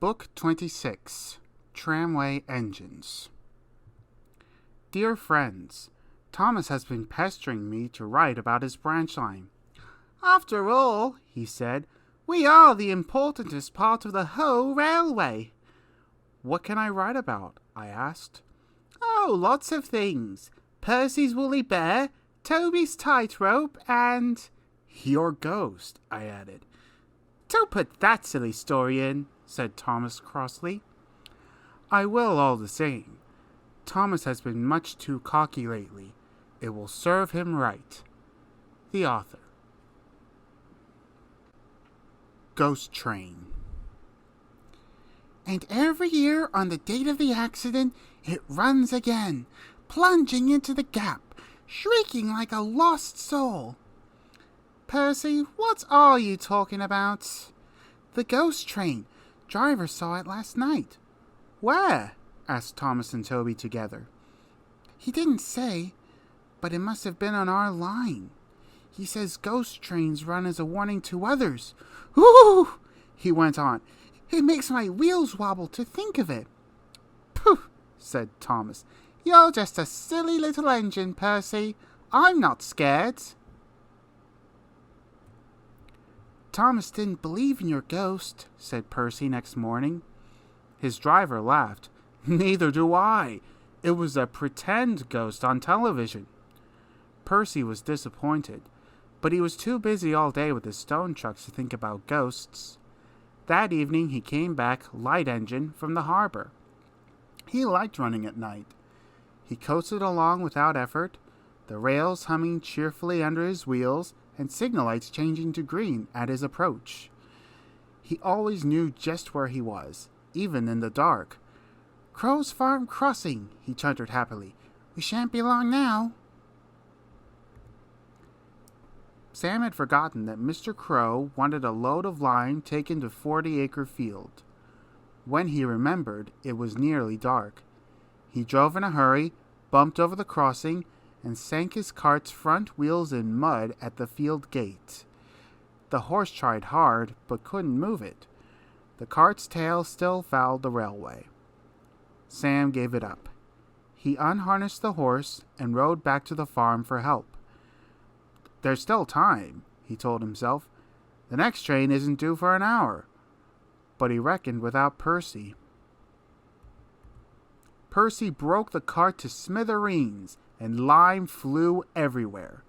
Book 26, Tramway Engines. Dear friends, Thomas has been pestering me to write about his branch line. After all, he said, we are the importantest part of the whole railway. What can I write about? I asked. Oh, lots of things. Percy's woolly bear, Toby's tightrope, and your ghost, I added. Don't put that silly story in, said Thomas crossly. I will all the same. Thomas has been much too cocky lately. It will serve him right. The author. Ghost Train. And every year on the date of the accident, it runs again, plunging into the gap, shrieking like a lost soul. Percy, what are you talking about? The ghost train. Driver saw it last night. Where? Asked Thomas and Toby together. He didn't say, but it must have been on our line. He says ghost trains run as a warning to others. Ooh! He went on. It makes my wheels wobble to think of it. Pooh! Said Thomas. You're just a silly little engine, Percy. I'm not scared. Thomas didn't believe in your ghost, said Percy next morning. His driver laughed. Neither do I. It was a pretend ghost on television. Percy was disappointed, but he was too busy all day with his stone trucks to think about ghosts. That evening he came back light engine from the harbor. He liked running at night. He coasted along without effort, the rails humming cheerfully under his wheels and signal lights changing to green at his approach. He always knew just where he was, even in the dark. Crow's Farm Crossing, he chuntered happily. We shan't be long now. Sam had forgotten that Mr. Crow wanted a load of lime taken to 40-acre field. When he remembered, it was nearly dark. He drove in a hurry, bumped over the crossing, and sank his cart's front wheels in mud at the field gate. The horse tried hard, but couldn't move it. The cart's tail still fouled the railway. Sam gave it up. He unharnessed the horse and rode back to the farm for help. There's still time, he told himself. The next train isn't due for an hour. But he reckoned without Percy. Percy broke the cart to smithereens, and lime flew everywhere.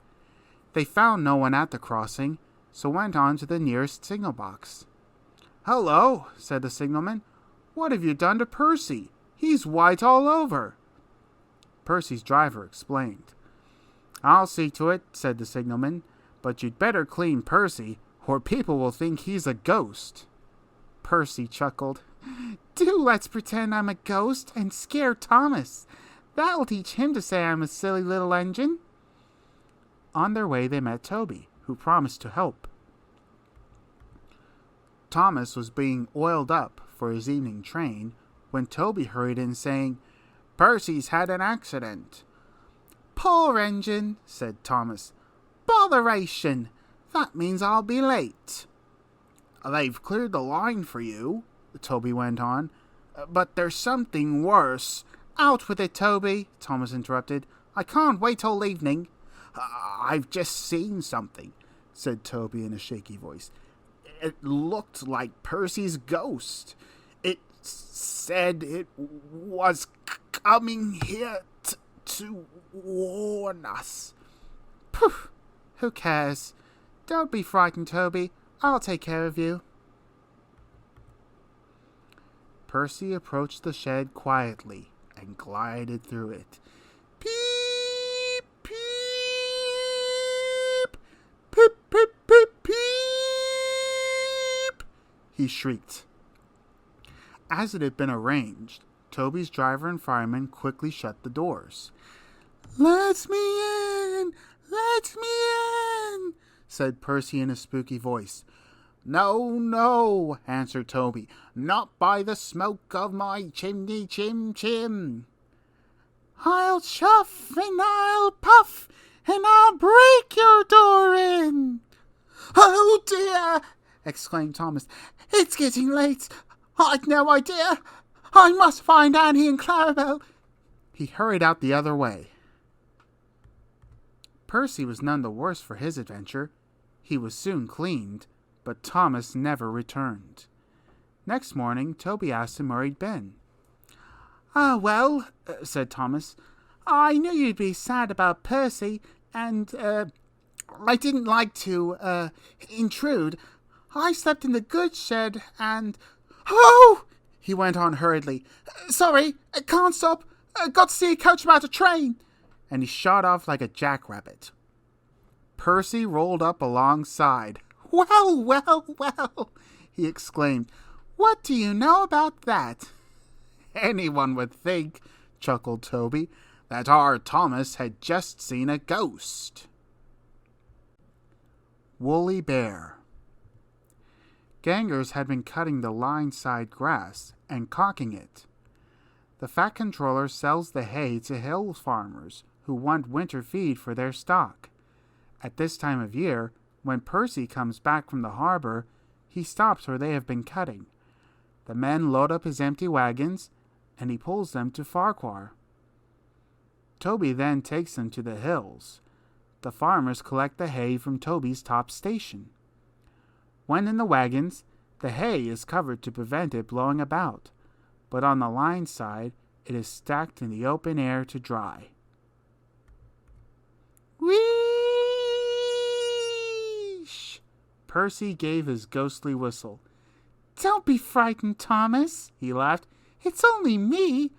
They found no one at the crossing, so went on to the nearest signal box. Hello, said the signalman. What have you done to Percy? He's white all over. Percy's driver explained. I'll see to it, said the signalman, but you'd better clean Percy, or people will think he's a ghost. Percy chuckled. Do let's pretend I'm a ghost and scare Thomas. That'll teach him to say I'm a silly little engine. On their way they met Toby, who promised to help. Thomas was being oiled up for his evening train when Toby hurried in saying, Percy's had an accident. Poor engine, said Thomas. Botheration! That means I'll be late. They've cleared the line for you, Toby went on, but there's something worse. Out with it, Toby, Thomas interrupted. I can't wait till evening. I've just seen something, said Toby in a shaky voice. It looked like Percy's ghost. It said it was coming here to warn us. Poof! Who cares? Don't be frightened, Toby. I'll take care of you. Percy approached the shed quietly and glided through it. Peep, peep, peep, peep, peep, peep, he shrieked. As it had been arranged, Toby's driver and fireman quickly shut the doors. Let me in! Let me in! Said Percy in a spooky voice. No, no, answered Toby. Not by the smoke of my chimney, chim, chim. I'll chuff and I'll puff and I'll break your door in. Oh dear, exclaimed Thomas. It's getting late. I'd no idea. I must find Annie and Clarabelle. He hurried out the other way. Percy was none the worse for his adventure. He was soon cleaned, but Thomas never returned. Next morning, Toby asked him where he'd been. Well, said Thomas, I knew you'd be sad about Percy, and, I didn't like to, intrude. I slept in the goods shed, and... Oh! He went on hurriedly. Sorry, can't stop. Got to see a coach about a train. And he shot off like a jackrabbit. Percy rolled up alongside. Well, well, well, he exclaimed. What do you know about that? Anyone would think, chuckled Toby, that our Thomas had just seen a ghost. Woolly Bear. Gangers had been cutting the line-side grass and caulking it. The fat controller sells the hay to hill farmers who want winter feed for their stock. At this time of year, when Percy comes back from the harbor, he stops where they have been cutting. The men load up his empty wagons, and he pulls them to Farquhar. Toby then takes them to the hills. The farmers collect the hay from Toby's top station. When in the wagons, the hay is covered to prevent it blowing about, but on the line side, it is stacked in the open air to dry. Wheesh! Percy gave his ghostly whistle. Don't be frightened, Thomas, he laughed. It's only me.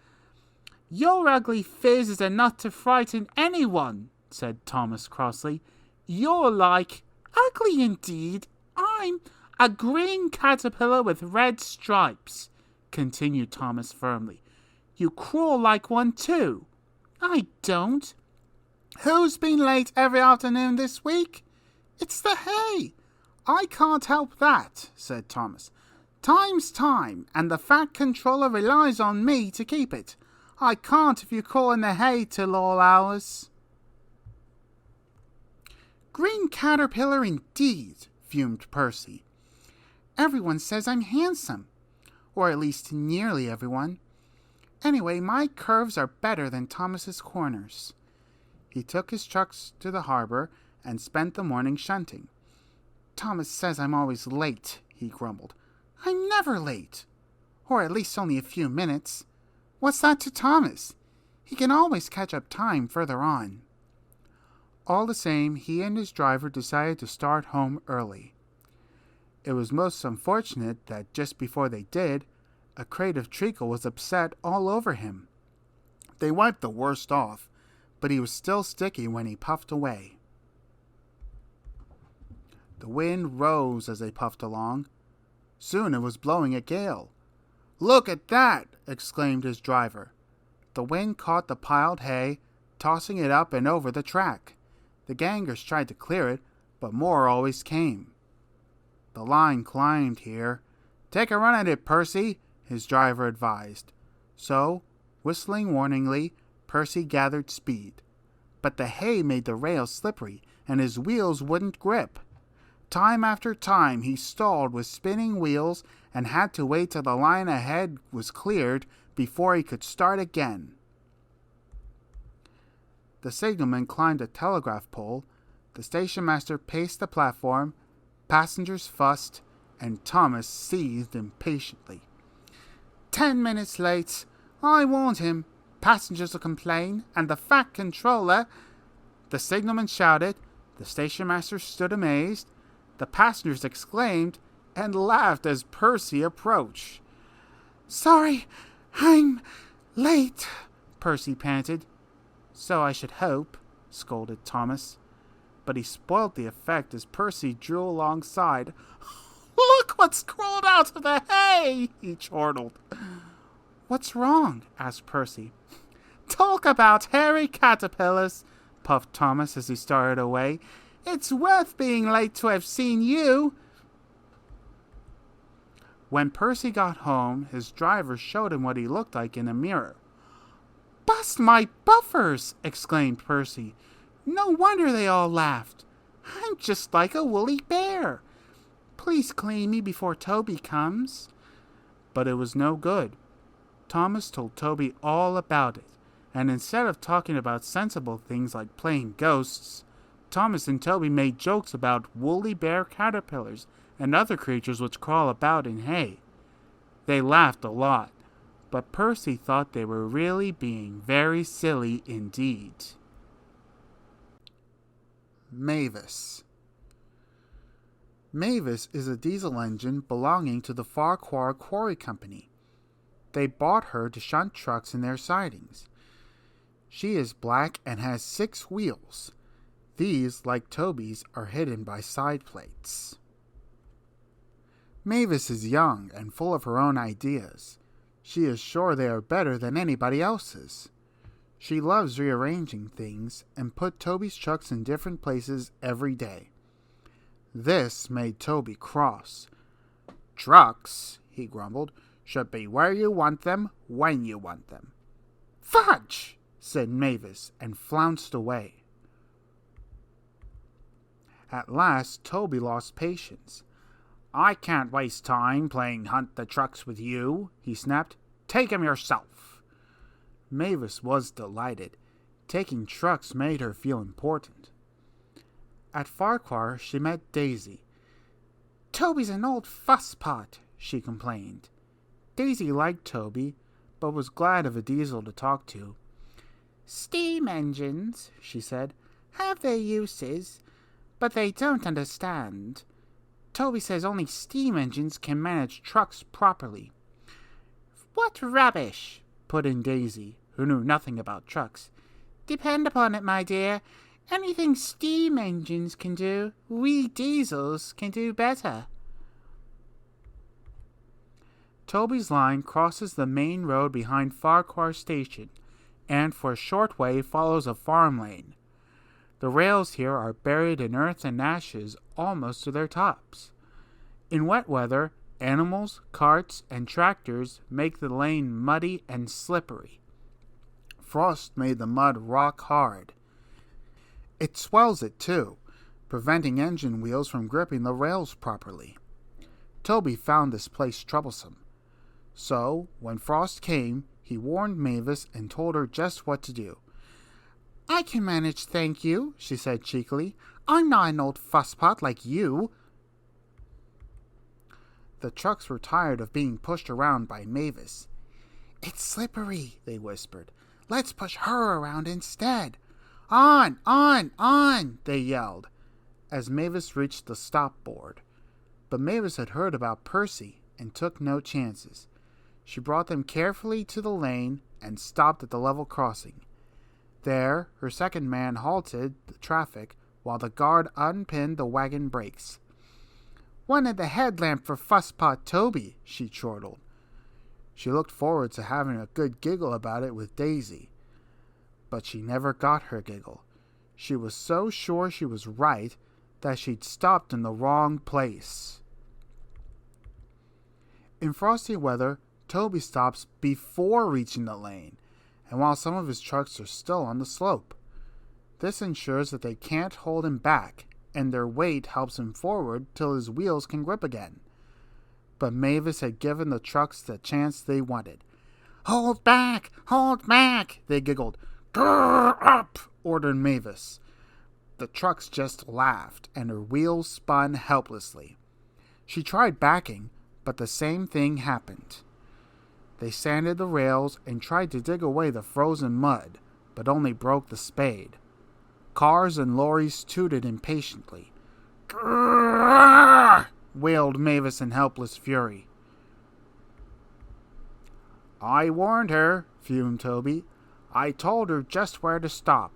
Your ugly phiz is enough to frighten anyone, said Thomas crossly. You're like... Ugly indeed. I'm a green caterpillar with red stripes, continued Thomas firmly. You crawl like one too. I don't. Who's been late every afternoon this week? It's the hay. I can't help that, said Thomas. Time's time, and the fat controller relies on me to keep it. I can't if you call in the hay till all hours. Green caterpillar indeed, fumed Percy. Everyone says I'm handsome, or at least nearly everyone. Anyway, my curves are better than Thomas's corners. He took his trucks to the harbor and spent the morning shunting. Thomas says I'm always late, he grumbled. I'm never late, or at least only a few minutes. What's that to Thomas? He can always catch up time further on. All the same, he and his driver decided to start home early. It was most unfortunate that just before they did, a crate of treacle was upset all over him. They wiped the worst off, but he was still sticky when he puffed away. The wind rose as they puffed along. Soon it was blowing a gale. Look at that! Exclaimed his driver. The wind caught the piled hay, tossing it up and over the track. The gangers tried to clear it, but more always came. The line climbed here. Take a run at it, Percy, his driver advised. So, whistling warningly, Percy gathered speed. But the hay made the rails slippery, and his wheels wouldn't grip. Time after time he stalled with spinning wheels and had to wait till the line ahead was cleared before he could start again. The signalman climbed a telegraph pole, the station master paced the platform, passengers fussed, and Thomas seethed impatiently. 10 minutes late. I warned him. Passengers will complain, and the fat controller... The signalman shouted, the station master stood amazed, the passengers exclaimed, and laughed as Percy approached. Sorry, I'm late, Percy panted. So I should hope, scolded Thomas. But he spoilt the effect as Percy drew alongside. Look what's crawled out of the hay, he chortled. What's wrong? Asked Percy. Talk about hairy caterpillars, puffed Thomas as he started away. It's worth being late to have seen you. When Percy got home, his driver showed him what he looked like in a mirror. Bust my buffers! Exclaimed Percy. No wonder they all laughed. I'm just like a woolly bear. Please clean me before Toby comes. but it was no good. Thomas told Toby all about it, and instead of talking about sensible things like playing ghosts, Thomas and Toby made jokes about woolly bear caterpillars and other creatures which crawl about in hay. They laughed a lot, but Percy thought they were really being very silly indeed. Mavis. Mavis is a diesel engine belonging to the Farquhar Quarry Company. They bought her to shunt trucks in their sidings. She is black and has 6 wheels. These, like Toby's, are hidden by side plates. Mavis is young and full of her own ideas. She is sure they are better than anybody else's. She loves rearranging things and put Toby's trucks in different places every day. This made Toby cross. "Trucks," he grumbled, "should be where you want them, when you want them." "Fudge!" said Mavis, and flounced away. At last, Toby lost patience. "I can't waste time playing hunt the trucks with you," he snapped. "Take 'em yourself." Mavis was delighted. Taking trucks made her feel important. At Farquhar, she met Daisy. "Toby's an old fusspot," she complained. Daisy liked Toby, but was glad of a diesel to talk to. "Steam engines," she said, "have their uses, but they don't understand. Toby says only steam engines can manage trucks properly." "What rubbish," put in Daisy, who knew nothing about trucks. "Depend upon it, my dear, anything steam engines can do, we diesels can do better." Toby's line crosses the main road behind Farquhar Station, and for a short way follows a farm lane. The rails here are buried in earth and ashes almost to their tops. In wet weather, animals, carts, and tractors make the lane muddy and slippery. Frost made the mud rock hard. It swells it, too, preventing engine wheels from gripping the rails properly. Toby found this place troublesome. So, when Frost came, he warned Mavis and told her just what to do. "I can manage, thank you," she said cheekily. "I'm not an old fusspot like you." The trucks were tired of being pushed around by Mavis. "It's slippery," they whispered. "Let's push her around instead." "On, on," they yelled, as Mavis reached the stop board. But Mavis had heard about Percy and took no chances. She brought them carefully to the lane and stopped at the level crossing. There, her second man halted the traffic while the guard unpinned the wagon brakes. "Wanted the headlamp for Fusspot Toby," she chortled. She looked forward to having a good giggle about it with Daisy. But she never got her giggle. She was so sure she was right that she'd stopped in the wrong place. In frosty weather, Toby stops before reaching the lane, and while some of his trucks are still on the slope. This ensures that they can't hold him back, and their weight helps him forward till his wheels can grip again. But Mavis had given the trucks the chance they wanted. Hold back! They giggled. "Grrr up!" ordered Mavis. The trucks just laughed, and her wheels spun helplessly. She tried backing, but the same thing happened. They sanded the rails and tried to dig away the frozen mud, but only broke the spade. Cars and lorries tooted impatiently. "Grrr!" wailed Mavis in helpless fury. "I warned her," fumed Toby. "I told her just where to stop.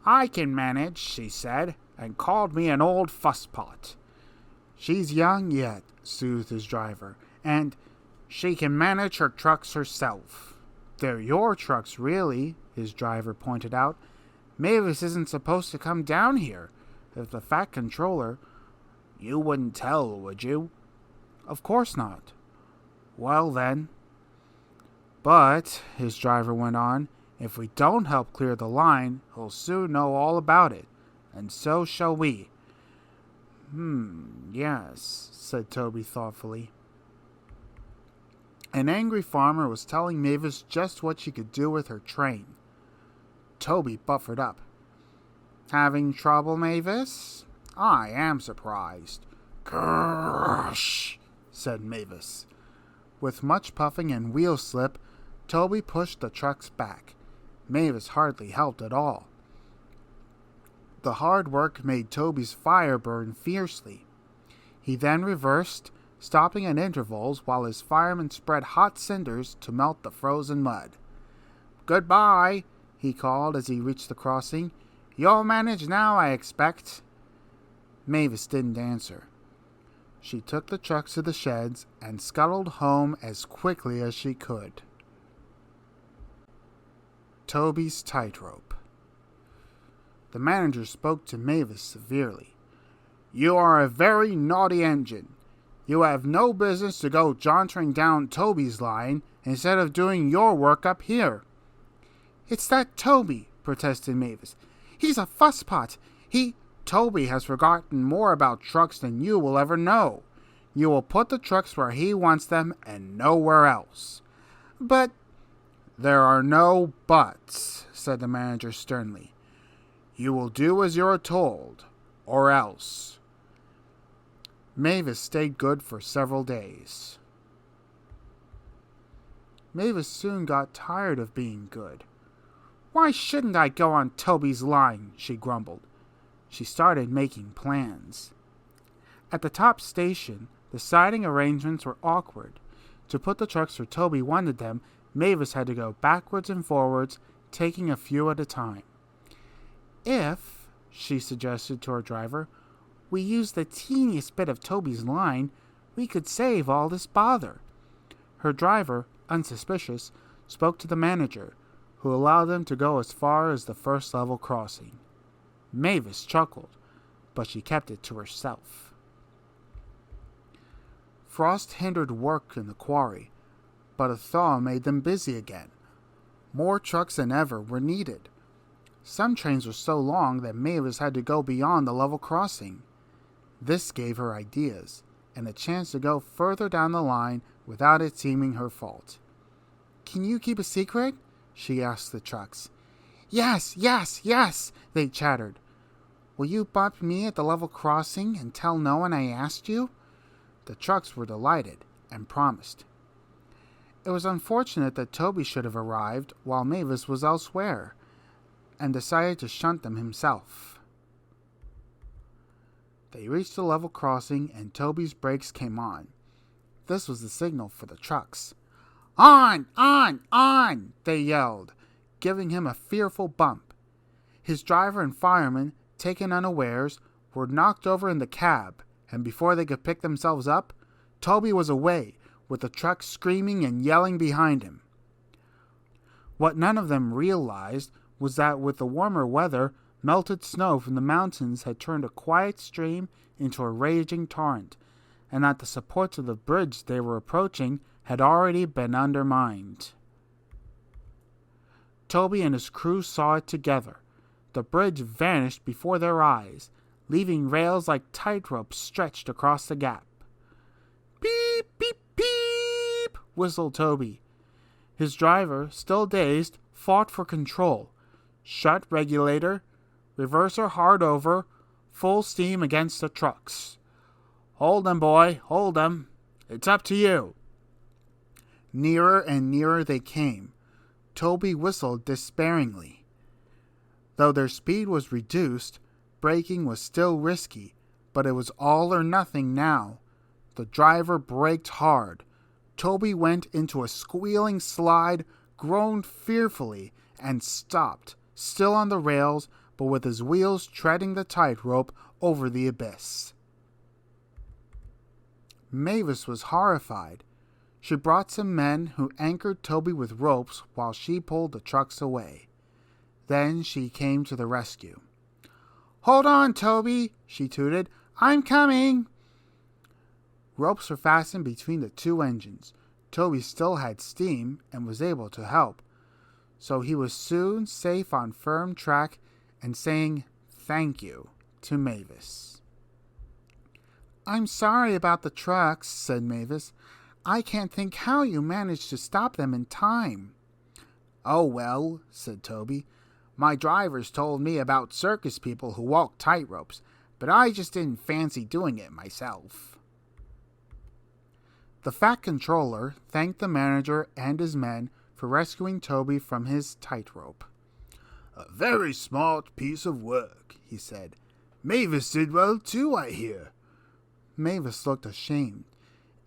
'I can manage,' she said, and called me an old fusspot." "She's young yet," soothed his driver, "and she can manage her trucks herself." "They're your trucks, really," his driver pointed out. "Mavis isn't supposed to come down here. If the Fat Controller—" "You wouldn't tell, would you?" "Of course not." "Well, then—" "But," his driver went on, "if we don't help clear the line, he'll soon know all about it, and so shall we." Yes," said Toby thoughtfully. An angry farmer was telling Mavis just what she could do with her train. Toby buffered up. Having trouble, Mavis? I am surprised. Gosh, said Mavis. With much puffing and wheel slip, Toby pushed the trucks back. Mavis hardly helped at all. The hard work made Toby's fire burn fiercely. He then reversed, stopping at intervals while his firemen spread hot cinders to melt the frozen mud. Goodbye, he called as he reached the crossing. You'll manage now, I expect. Mavis didn't answer. She took the trucks to the sheds and scuttled home as quickly as she could. Toby's tightrope. The manager spoke to Mavis severely. You are a very naughty engine. You have no business to go jauntering down Toby's line instead of doing your work up here. It's that Toby, protested Mavis. He's a fusspot. Toby has forgotten more about trucks than you will ever know. You will put the trucks where he wants them and nowhere else. But there are no buts, said the manager sternly. You will do as you are told, or else. Mavis stayed good for several days. Mavis soon got tired of being good. Why shouldn't I go on Toby's line? She grumbled. She started making plans. At the top station, the siding arrangements were awkward. To put the trucks where Toby wanted them, Mavis had to go backwards and forwards, taking a few at a time. If, she suggested to her driver, we use the teeniest bit of Toby's line, we could save all this bother. Her driver, unsuspicious, spoke to the manager, who allowed them to go as far as the first level crossing. Mavis chuckled, but she kept it to herself. Frost hindered work in the quarry, but a thaw made them busy again. More trucks than ever were needed. Some trains were so long that Mavis had to go beyond the level crossing. This gave her ideas, and a chance to go further down the line without it seeming her fault. Can you keep a secret? She asked the trucks. Yes, yes, yes, they chattered. Will you bump me at the level crossing and tell no one I asked you? The trucks were delighted and promised. It was unfortunate that Toby should have arrived while Mavis was elsewhere, and decided to shunt them himself. They reached the level crossing and Toby's brakes came on. This was the signal for the trucks. On! On! On! They yelled, giving him a fearful bump. His driver and fireman, taken unawares, were knocked over in the cab, and before they could pick themselves up, Toby was away, with the truck screaming and yelling behind him. What none of them realized was that with the warmer weather, melted snow from the mountains had turned a quiet stream into a raging torrent, and that the supports of the bridge they were approaching had already been undermined. Toby and his crew saw it together. The bridge vanished before their eyes, leaving rails like tightropes stretched across the gap. Beep, beep, beep, whistled Toby. His driver, still dazed, fought for control. Shut regulator, reverser hard over, full steam against the trucks. Hold 'em, boy, hold 'em. It's up to you. Nearer and nearer they came. Toby whistled despairingly. Though their speed was reduced, braking was still risky, but it was all or nothing now. The driver braked hard. Toby went into a squealing slide, groaned fearfully, and stopped, still on the rails, but with his wheels treading the tightrope over the abyss. Mavis was horrified. She brought some men who anchored Toby with ropes while she pulled the trucks away. Then she came to the rescue. Hold on, Toby, she tooted. I'm coming. Ropes were fastened between the two engines. Toby still had steam and was able to help, so he was soon safe on firm track and saying thank you to Mavis. I'm sorry about the trucks, said Mavis. I can't think how you managed to stop them in time." "Oh, well," said Toby, "my drivers told me about circus people who walk tightropes, but I just didn't fancy doing it myself." The Fat Controller thanked the manager and his men for rescuing Toby from his tightrope. "A very smart piece of work," he said. "Mavis did well too, I hear." Mavis looked ashamed.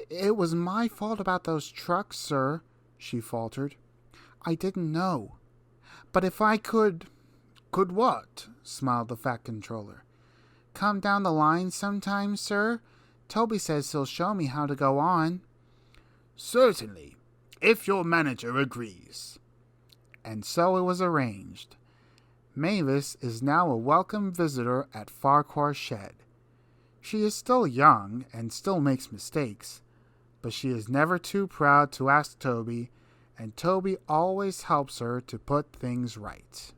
"It was my fault about those trucks, sir," she faltered. "I didn't know. But if I could—" "Could what?" smiled the Fat Controller. "Come down the line sometime, sir. Toby says he'll show me how to go on." "Certainly, if your manager agrees." And so it was arranged. Mavis is now a welcome visitor at Farquhar Shed. She is still young and still makes mistakes, but she is never too proud to ask Toby, and Toby always helps her to put things right.